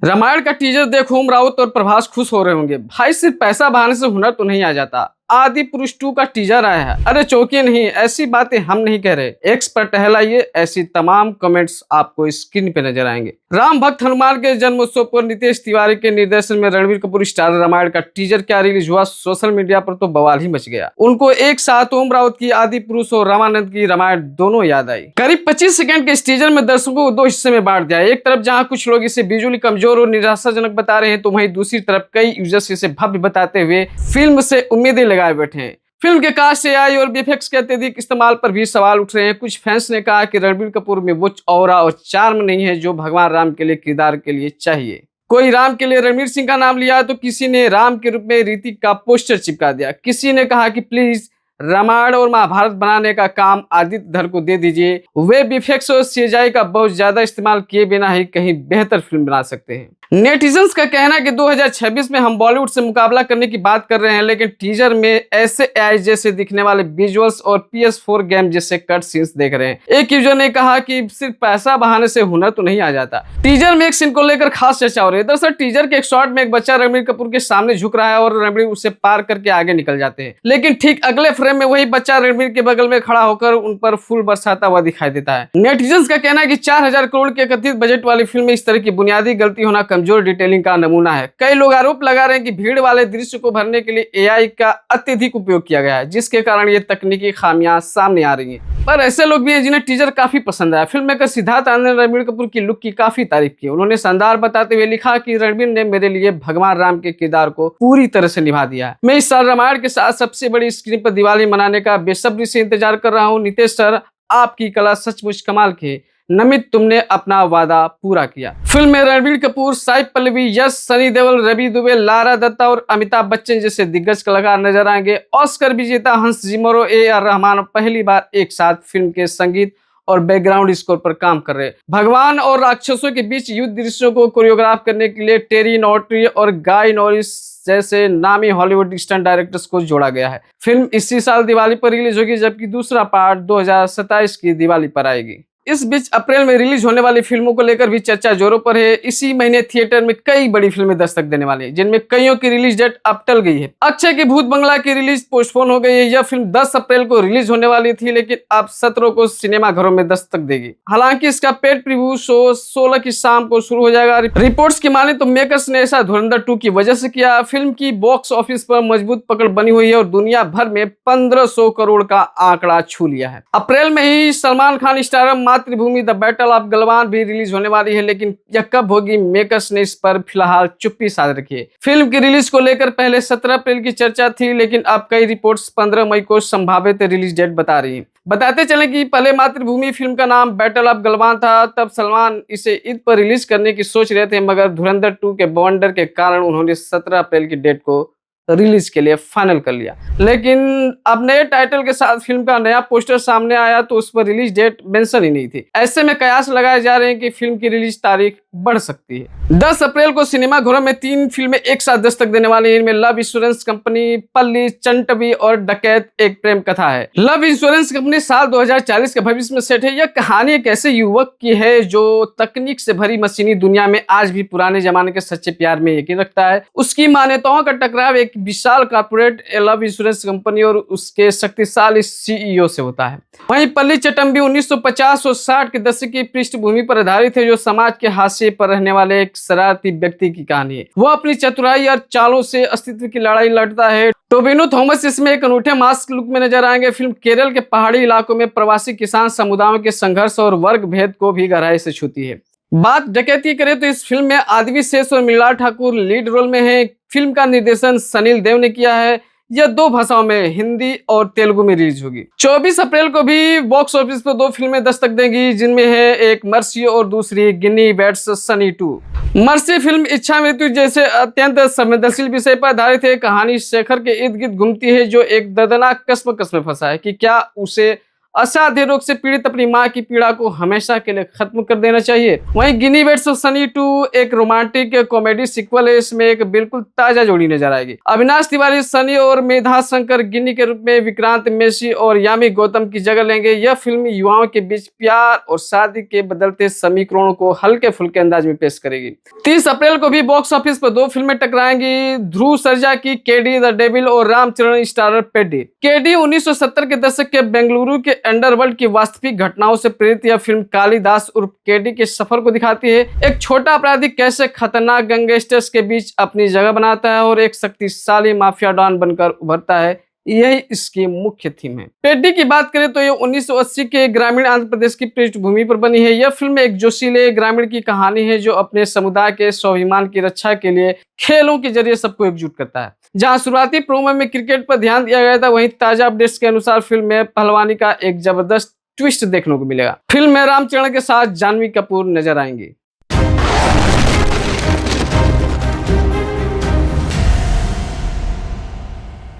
रामायण का टीजर देख ओम राउत और प्रभास खुश हो रहे होंगे। भाई सिर्फ पैसा बहाने से हुनर तो नहीं आ जाता। आदि पुरुष 2 का टीजर आया है। अरे चौंकिए नहीं, ऐसी बातें हम नहीं कह रहे। एक्स पर टहलाइए, ऐसी तमाम कमेंट्स आपको स्क्रीन पे नजर आएंगे। राम भक्त हनुमान के जन्मोत्सव पर नितेश तिवारी के निर्देशन में रणबीर कपूर स्टार रामायण का टीजर क्या रिलीज हुआ, सोशल मीडिया पर तो बवाल ही मच गया। उनको एक साथ ओम राउत की आदि पुरुष और रामानंद की रामायण दोनों याद आई। करीब 25 सेकंड के इस टीजर में दर्शकों को 2 हिस्से में बांट दिया। एक तरफ जहां कुछ लोग इसे विजुअली कमजोर और निराशाजनक बता रहे हैं, तो वहीं दूसरी तरफ कई यूजर्स इसे भव्य बताते हुए फिल्म से उम्मीदें लगाए बैठे हैं। फिल्म के कास्ट, एआई और वीएफएक्स के अत्यधिक इस्तेमाल पर भी सवाल उठ रहे हैं। कुछ फैंस ने कहा कि रणबीर कपूर में वो ऑरा और चार्म नहीं है जो भगवान राम के लिए किरदार के लिए चाहिए। कोई राम के लिए रणवीर सिंह का नाम लिया, तो किसी ने राम के रूप में ऋतिक का पोस्टर चिपका दिया। किसी ने कहा कि प्लीज रामायण और महाभारत बनाने का काम आदित्य धर को दे दीजिए, वे वीएफएक्स और सीजीआई का बहुत ज्यादा इस्तेमाल किए बिना ही कहीं बेहतर फिल्म बना सकते हैं। नेटिजन्स का कहना है कि 2026 में हम बॉलीवुड से मुकाबला करने की बात कर रहे हैं, लेकिन टीजर में ऐसे एआई जैसे दिखने वाले विजुअल्स और PS4 गेम जैसे कट सीन्स देख रहे हैं। एक यूजर ने कहा कि सिर्फ पैसा बहाने से हुनर तो नहीं आ जाता। टीजर में एक सीन को लेकर खास चर्चा हो रही है। दरअसल टीजर के एक शॉट में एक बच्चा रणबीर कपूर के सामने झुक रहा है और रणबीर उसे पार करके आगे निकल जाते हैं, लेकिन ठीक अगले फ्रेम में वही बच्चा रणबीर के बगल में खड़ा होकर उन पर फूल बरसाता हुआ दिखाई देता है। नेटिजन्स का कहना है कि 4000 करोड़ के कथित बजट वाली फिल्म में इस तरह की बुनियादी गलती होना कमजोर डिटेलिंग का नमूना है। कई लोग आरोप लगा रहे हैं कि भीड़ वाले दृश्य को भरने के लिए एआई का अत्यधिक उपयोग किया गया है, जिसके कारण ये तकनीकी खामियां सामने आ रही हैं। पर ऐसे लोग भी हैं जिन्हें टीजर काफी पसंद आया। फिल्म मेकर सिद्धार्थ आनंद ने रणबीर कपूर की लुक की काफी तारीफ की। उन्होंने शानदार बताते हुए लिखा कि रणबीर ने मेरे लिए भगवान राम के किरदार को पूरी तरह से निभा दिया है। मैं इस साल रामायण के साथ सबसे बड़ी स्क्रीन पर दिवाली मनाने का बेसब्री से इंतजार कर रहा हूँ। नितेश सर, आपकी कला सचमुच कमाल की है। नमित, तुमने अपना वादा पूरा किया। फिल्म में रणबीर कपूर, साई पल्लवी, यश, सनी देओल, रवि दुबे, लारा दत्ता और अमिताभ बच्चन जैसे दिग्गज कलाकार नजर आएंगे। ऑस्कर विजेता हंस जिमर और AR रहमान पहली बार एक साथ फिल्म के संगीत और बैकग्राउंड स्कोर पर काम कर रहे हैं। भगवान और राक्षसों के बीच युद्ध दृश्यों को कोरियोग्राफ करने के लिए टेरी नॉटरी और गाय नॉरिस जैसे नामी हॉलीवुड स्टंट डायरेक्टर्स को जोड़ा गया है। फिल्म इसी साल दिवाली पर रिलीज होगी, जबकि दूसरा पार्ट 2027 की दिवाली पर आएगी। इस बीच अप्रैल में रिलीज होने वाली फिल्मों को लेकर भी चर्चा जोरों पर है। इसी महीने थिएटर में कई बड़ी फिल्में दस्तक देने वाली हैं, जिनमें कईयों की रिलीज डेट अब टल गई है। अक्षय की भूत बंगला की रिलीज पोस्टपोन हो गई है। यह फिल्म 10 अप्रैल को रिलीज होने वाली थी, लेकिन अब 17 को सिनेमाघरों में दस्तक देगी। हालांकि इसका पेड प्रीव्यू शो 16 की शाम को शुरू हो जाएगा। रिपोर्ट्स की माने तो मेकर्स ने ऐसा धुरंधर 2 की वजह से किया। फिल्म की बॉक्स ऑफिस पर मजबूत पकड़ बनी हुई है और दुनिया भर में 1500 करोड़ का आंकड़ा छू लिया है। अप्रैल में ही सलमान खान स्टारर मातृभूमि द बैटल ऑफ गलवान भी रिलीज होने वाली है, लेकिन यह कब होगी, मेकर्स ने इस पर फिलहाल चुप्पी साध रखी है। फिल्म की रिलीज को लेकर पहले 17 अप्रैल की चर्चा थी, लेकिन अब कई रिपोर्ट्स 15 मई को संभावित रिलीज डेट बता रही हैं। बताते चलें कि पहले मातृभूमि फिल्म का नाम बैटल ऑफ गलवान था। तब सलमान इसे ईद पर रिलीज करने की सोच रहे थे, मगर धुरंधर 2 के बवंडर के कारण उन्होंने 17 अप्रैल की डेट को रिलीज के लिए फाइनल कर लिया। लेकिन अब नए टाइटल के साथ फिल्म का नया पोस्टर सामने आया तो उस पर रिलीज डेट मेंशन ही नहीं थी। ऐसे में कयास लगाए जा रहे हैं कि फिल्म की रिलीज तारीख बढ़ सकती है। 10 अप्रैल को सिनेमाघरों में 3 फिल्में एक साथ दस्तक देने वाली हैं। इनमें लव इंश्योरेंस कंपनी, पल्ली, चंटवी और डकैत एक प्रेम कथा है। लव इंश्योरेंस कंपनी साल 2040 के भविष्य में सेट है। यह कहानी एक ऐसे युवक की है जो तकनीक से भरी मशीनी दुनिया में आज भी पुराने जमाने के सच्चे प्यार में यकीन रखता है। उसकी मान्यताओं का टकराव एक विशाल कॉर्पोरेट लव इंश्योरेंस कंपनी और उसके शक्तिशाली CEO से होता है। वहीं पल्ली चटम्बी 1950 और 60 के दशक की पृष्ठभूमि पर आधारित है, जो समाज के हाशिए पर रहने वाले एक शरारती व्यक्ति की कहानी है। वह अपनी चतुराई और चालों से अस्तित्व की लड़ाई लड़ता है। टोबिनो थॉमस इसमें एक अनूठे मास्क लुक में नजर आएंगे। फिल्म केरल के पहाड़ी इलाकों में प्रवासी किसान समुदायों के संघर्ष और वर्ग भेद को भी गहराई से छूती है। बात डकैती करें तो इस फिल्म में आदिवी शेष और मृणाल ठाकुर लीड रोल में है। फिल्म का निर्देशन सनील देव ने किया है। यह 2 भाषाओं में, हिंदी और तेलुगु में रिलीज होगी। 24 अप्रैल को भी बॉक्स ऑफिस पर 2 फिल्में दस्तक देंगी, जिनमें है एक मर्सी और दूसरी गिनी बैट्स सनी 2। मर्सी फिल्म इच्छा मृत्यु जैसे अत्यंत संवेदनशील विषय पर आधारित है। कहानी शेखर के इर्द गिर्द घूमती है, जो एक दर्दनाक कस्मकस में फंसा है कि क्या उसे असाध्य रोग से पीड़ित अपनी मां की पीड़ा को हमेशा के लिए खत्म कर देना चाहिए। वहीं गिनी वेड्स ऑफ सनी 2 एक रोमांटिक कॉमेडी सीक्वल है। इसमें एक बिल्कुल ताजा जोड़ी नजर आएगी। अविनाश तिवारी सनी और मेधा शंकर गिन्नी के रूप में विक्रांत मेसी और यामी गौतम की जगह लेंगे। यह फिल्म युवाओं के बीच प्यार और शादी के बदलते समीकरणों को हल्के फुल्के अंदाज में पेश करेगी। 30 अप्रैल को भी बॉक्स ऑफिस पर 2 फिल्में टकराएंगी, ध्रुव सर्जा की केडी द डेविल और रामचरण स्टारर पेडी। केडी 1970 के दशक के बेंगलुरु के अंडरवर्ल्ड की वास्तविक घटनाओं से प्रेरित यह फिल्म कालिदास उर्फ केडी के सफर को दिखाती है। एक छोटा अपराधी कैसे खतरनाक गैंगस्टर्स के बीच अपनी जगह बनाता है और एक शक्तिशाली माफिया डॉन बनकर उभरता है, यही इसकी मुख्य थीम है। पेड्डी की बात करें तो यह 1980 के ग्रामीण आंध्र प्रदेश की पृष्ठभूमि पर बनी है। यह फिल्म एक जोशीले ग्रामीण की कहानी है जो अपने समुदाय के स्वाभिमान की रक्षा के लिए खेलों के जरिए सबको एकजुट करता है। जहां शुरुआती प्रोमो में क्रिकेट पर ध्यान दिया गया था, वहीं ताजा अपडेट्स के अनुसार फिल्म में पहलवानी का एक जबरदस्त ट्विस्ट देखने को मिलेगा। फिल्म में रामचरण के साथ जानवी कपूर नजर आएंगी।